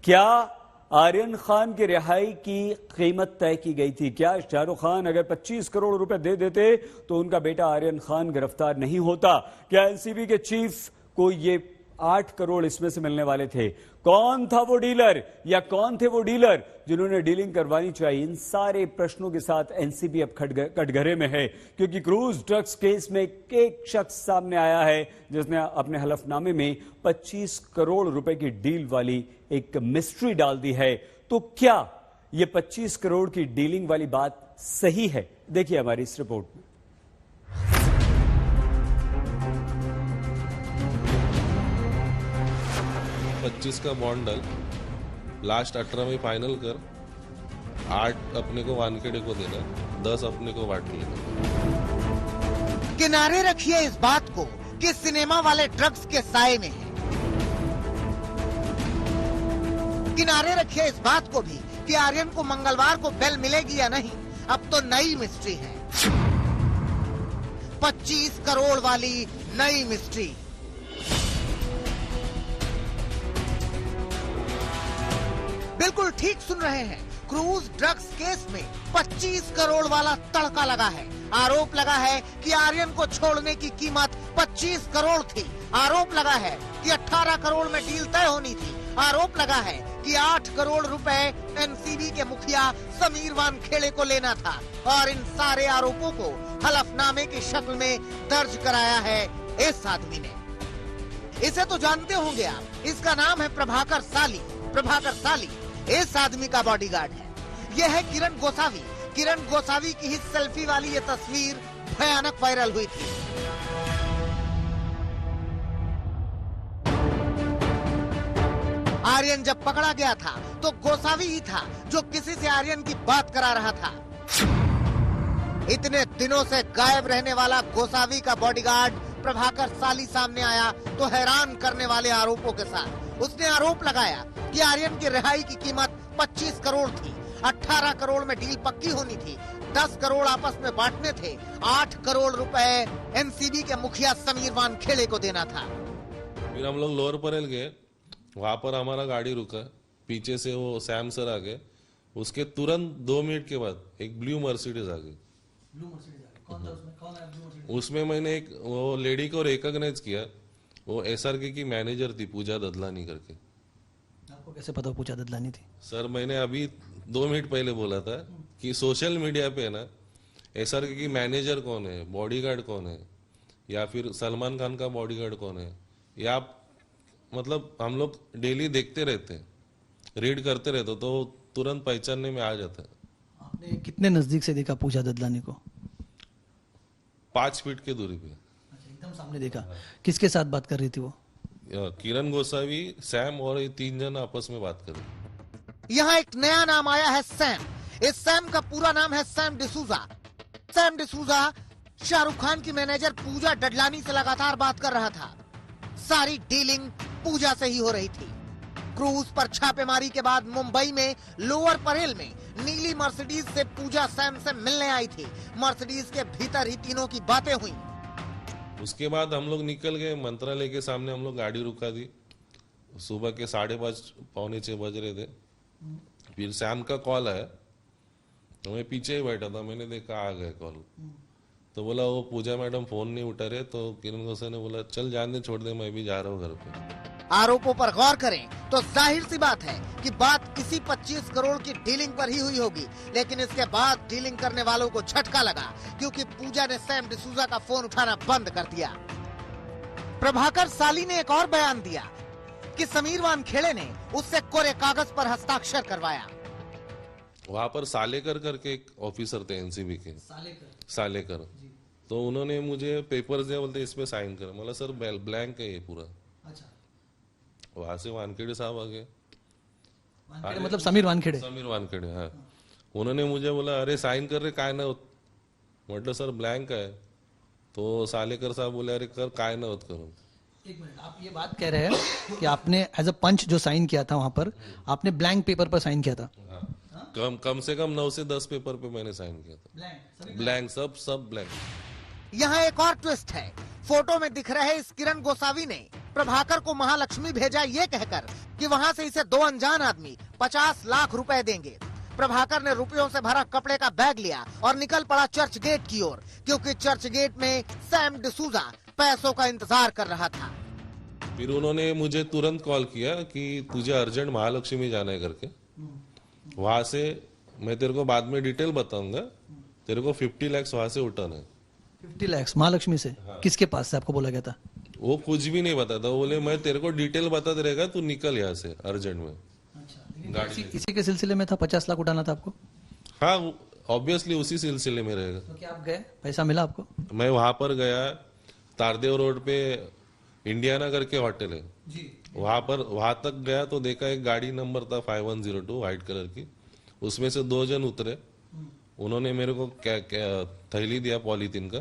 क्या आर्यन खान की रिहाई की कीमत तय की गई थी? क्या शाहरुख खान अगर 25 करोड़ रुपए दे देते तो उनका बेटा आर्यन खान गिरफ्तार नहीं होता? क्या एनसीबी के चीफ को ये 8 करोड़ इसमें से मिलने वाले थे? कौन था वो डीलर या कौन थे वो डीलर जिन्होंने डीलिंग करवानी चाहिए? इन सारे प्रश्नों के साथ एनसीबी अब कटघरे में है, क्योंकि क्रूज ड्रग्स केस में एक शख्स सामने आया है जिसने अपने हलफनामे में 25 करोड़ रुपए की डील वाली एक मिस्ट्री डाल दी है। तो क्या ये 25 करोड़ की डीलिंग वाली बात सही है? देखिए हमारी इस रिपोर्ट में। पच्चीस का बॉन्ड डाल, लास्ट 18 में फाइनल कर, 8 अपने को वानखेड़े को देना, 10 अपने को बांट लेना। किनारे रखिए इस बात को कि सिनेमा वाले ड्रग्स के साए में है। किनारे रखिए इस बात को भी कि आर्यन को मंगलवार को बेल मिलेगी या नहीं, अब तो नई मिस्ट्री है। 25 करोड़ वाली नई मिस्ट्री। बिल्कुल ठीक सुन रहे हैं, क्रूज ड्रग्स केस में 25 करोड़ वाला तड़का लगा है। आरोप लगा है कि आर्यन को छोड़ने की कीमत 25 करोड़ थी। आरोप लगा है कि 18 करोड़ में डील तय होनी थी। आरोप लगा है कि 8 करोड़ रुपए एनसीबी के मुखिया समीर वानखेड़े को लेना था, और इन सारे आरोपों को हलफनामे की शक्ल में दर्ज कराया है इस आदमी ने। इसे तो जानते होंगे आप, इसका नाम है प्रभाकर साली। प्रभाकर साली इस आदमी का बॉडीगार्ड है। यह है किरण गोसावी। किरण गोसावी की ही सेल्फी वाली ये तस्वीर भयानक वायरल हुई थी। आर्यन जब पकड़ा गया था तो गोसावी ही था जो किसी से आर्यन की बात करा रहा था। इतने दिनों से गायब रहने वाला गोसावी का बॉडीगार्ड प्रभाकर साली सामने आया तो हैरान करने वाले आरोपों के साथ। उसने आरोप लगाया कि आर्यन की रिहाई की कीमत 25 करोड़ थी। 18 करोड़ में डील पक्की होनी थी। 10 करोड़ आपस में बांटने थे। 8 करोड़ रुपए एनसीबी के मुखिया समीर वानखेड़े को देना था। फिर हम लोग लोअर परेल गए, वहां पर हमारा गाड़ी रुका, पीछे से वो सैम सर आ गए। उसके तुरंत 2 मिनट के बाद एक ब्लू मर्सिडीज आ गई। उसमें मैंने एक वो लेडी को रिकॉग्नाइज किया। वो एसआरके की मैनेजर थी, पूजा ददलानी करके। आपको कैसे पता पूजा ददलानी थी? सर मैंने अभी 2 मिनट पहले बोला था कि सोशल मीडिया पे ना एसआरके की मैनेजर कौन है, बॉडीगार्ड कौन है, या फिर सलमान खान का बॉडीगार्ड कौन है, या मतलब हम लोग डेली देखते रहते हैं, रीड करते रहते, तो तुरंत पहचानने में आ जाता है। आपने कितने नजदीक से देखा पूजा ददलानी को? 5 फीट की दूरी पे। एकदम सामने देखा। किसके साथ बात कर रही थी वो? किरण गोसावी, सैम और ये 3 जन आपस में बात कर रहे। यहाँ एक नया नाम आया है, सैम। इस सैम का पूरा नाम है सैम डिसूजा। सैम डिसूजा शाहरुख खान की मैनेजर पूजा ददलानी से लगातार बात कर रहा था। सारी डीलिंग पूजा से ही हो रही थी। क्रूज पर छापेमारी के बाद मुंबई में लोअर परेल में नीली मर्सिडीज से पूजा सैम से मिलने आई थी। मर्सिडीज के भीतर ही तीनों की बातें हुई। उसके बाद हम लोग निकल गए मंत्रालय के सामने, हम लोग गाड़ी रुका दी। सुबह के 5:30 पौने 6 बज रहे थे। फिर सैम का कॉल आया, तो मैं पीछे ही बैठा था, मैंने देखा आ गए कॉल। तो बोला वो पूजा मैडम फोन नहीं उठा रहे, तो किरण गोसावी ने बोला चल जान दे, छोड़ दे, मैं भी जा रहा हूँ घर पे। आरोपों पर गौर करें तो जाहिर सी बात है कि बात इसी 25 करोड़ की डीलिंग पर ही हुई होगी। लेकिन इसके बाद डीलिंग करने वालों को झटका लगा, क्योंकि पूजा ने सैम डिसूजा का फोन उठाना बंद कर दिया। प्रभाकर साली ने एक और बयान दिया कि समीर वानखेड़े ने उससे कोरे कागज पर हस्ताक्षर करवाया। वहां पर सालेकर करके एक ऑफिसर थे एनसीबी के, सालेकर। तो उन्होंने मुझे पेपर्स दिया, बोलते इस पे साइन कर। मतलब सर ब्लैंक है ये पूरा। अच्छा। वहां से वानखेड़े साहब आ गए। मतलब समीर वानखेड़े? समीर वानखेड़े, हाँ। उन्होंने मुझे बोला अरे साइन कर रहे काय ना होत, मतलब सर ब्लैंक है। तो सालेकर साहब बोले अरे कर काय ना होत करो। एक मिनट, आप ये बात कह रहे हैं कि आपने एज अ पंच जो साइन किया था वहां पर, आपने ब्लैंक पेपर पर साइन किया था? हाँ। कम से कम 9 से 10 पेपर पे मैंने साइन किया था। ब्लैंक, सब ब्लैंक। यहाँ एक और ट्विस्ट है। फोटो में दिख रहे इस किरण गोसावी ने प्रभाकर को महालक्ष्मी भेजा ये कहकर कि वहां से इसे 2 अनजान आदमी 50 लाख रुपए देंगे। प्रभाकर ने रुपयों से भरा कपड़े का बैग लिया और निकल पड़ा चर्च गेट की ओर, क्योंकि चर्च गेट में सैम डिसूजा पैसों का इंतजार कर रहा था। फिर उन्होंने मुझे तुरंत कॉल किया कि तुझे अर्जेंट महालक्ष्मी जाना है करके। वहां से मैं तेरे को बाद में डिटेल बताऊंगा, तेरे को 50 लाख वहां से उठाना है। 50 लाख महालक्ष्मी से? किसके पास से आपको बोला गया था? वो कुछ भी नहीं बताता, बोले मैं तेरे को डिटेल बताते रहेगा, तू निकल यहाँ से अर्जेंट में। गाड़ी इसी के सिलसिले में था 50 लाख उठाना था आपको? हाँ, ऑब्वियसली उसी सिलसिले में रहेगा। तो क्या आप गए, पैसा मिला आपको? मैं वहां पर गया, तारदेव रोड पे इंडियाना करके होटल है जी। वहां तक गया तो देखा एक गाड़ी नंबर था 5102 व्हाइट कलर की, उसमें से 2 जन उतरे। उन्होंने मेरे को क्या थैली दिया पॉलीथीन का,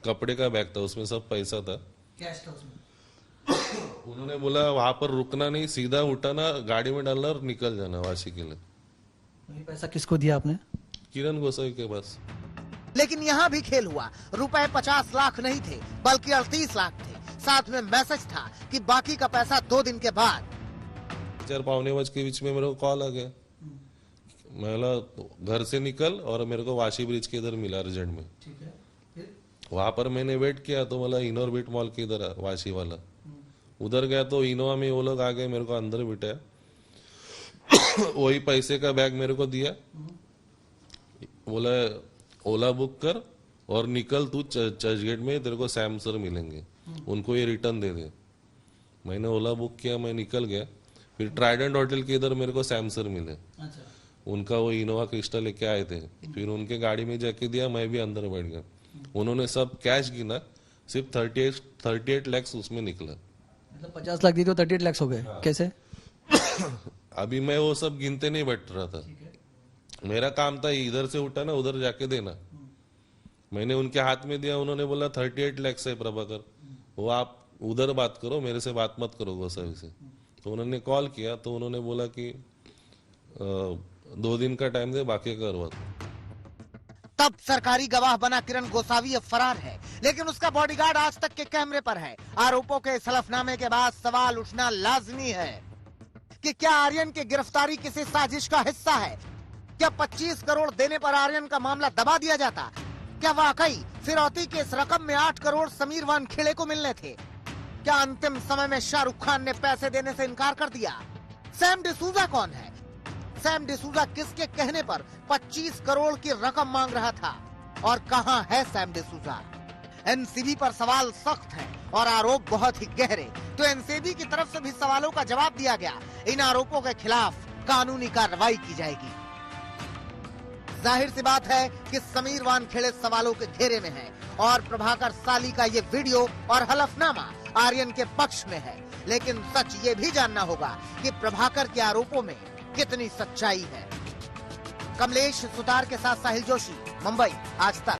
कपड़े का बैग था, उसमें सब पैसा था। कैश था उसमें? उन्होंने बोला वहां पर रुकना नहीं, सीधा उठाना, गाड़ी में डालना और निकल जाना वाशी के लिए। ये पैसा किसको दिया आपने? किरण गोसाई के पास। लेकिन यहाँ भी खेल हुआ। रुपए 50 लाख नहीं थे बल्कि 38 लाख थे। साथ में मैसेज था कि बाकी का पैसा 2 दिन के बाद। 4:15 के बीच में मेरे को कॉल आ गया। मैं बोला घर से निकल और मेरे को वाशी ब्रिज के इधर मिला अर्जेंट में। ठीक है, फिर? वहां पर मैंने वेट किया तो बोला इनोर बीट मॉल के इधर वाशी वाला। उधर गया तो इनोवा में वो लोग आ गए, मेरे को अंदर बिठाया। वही पैसे का बैग मेरे को दिया, बोला ओला बुक कर और निकल तू चर्च गेट में, तेरे को सैम सर मिलेंगे, उनको ये रिटर्न दे दे। मैंने ओला बुक किया, मैं निकल गया। फिर ट्राइडेंट होटल के इधर मेरे को सैम सर मिले। अच्छा। उनका वो इनोवा क्रिस्टा लेके आए थे, फिर उनके गाड़ी में जाके दिया, मैं भी अंदर बैठ गया। उन्होंने सब कैश गिना, सिर्फ 38 लाख उसमें निकला। मतलब 50 लाख दिए तो 38 लाख हो गए? कैसे? अभी मैं वो सब गिनते नहीं बैठ रहा था, मेरा काम था इधर से उठाना उधर जाके देना। मैंने उनके हाथ में दिया, उन्होंने बोला 38 लाख है प्रभाकर, वो आप उधर बात करो, मेरे से बात मत करो गोसावी से। तो उन्होंने कॉल किया तो उन्होंने बोला कि 2 दिन का टाइम दे, बाकी करवा। तब सरकारी गवाह बना किरण गोसावी अब फरार है, लेकिन उसका बॉडीगार्ड आज तक के कैमरे पर है। आरोपों के इस हलफनामे के बाद सवाल उठना लाजमी है कि क्या आर्यन की गिरफ्तारी किसी साजिश का हिस्सा है? क्या 25 करोड़ देने पर आर्यन का मामला दबा दिया जाता? क्या वाकई फिरौती के इस रकम में 8 करोड़ समीर वानखेड़े को मिलने थे? क्या अंतिम समय में शाहरुख खान ने पैसे देने से इनकार कर दिया? सैम डिसूजा कौन है? सैम डिसूजा किसके कहने पर 25 करोड़ की रकम मांग रहा था? और कहां है सैम डिसूजा? एनसीबी पर सवाल सख्त है और आरोप बहुत ही गहरे, तो एनसीबी की तरफ से भी सवालों का जवाब दिया गया। इन आरोपों के खिलाफ कानूनी कार्रवाई की जाएगी। जाहिर सी बात है कि समीर वानखेड़े सवालों के घेरे में है और प्रभाकर साली का ये वीडियो और हलफनामा आर्यन के पक्ष में है। लेकिन सच ये भी जानना होगा कि प्रभाकर के आरोपों में कितनी सच्चाई है। कमलेश सुतार के साथ साहिल जोशी, मुंबई, आज तक।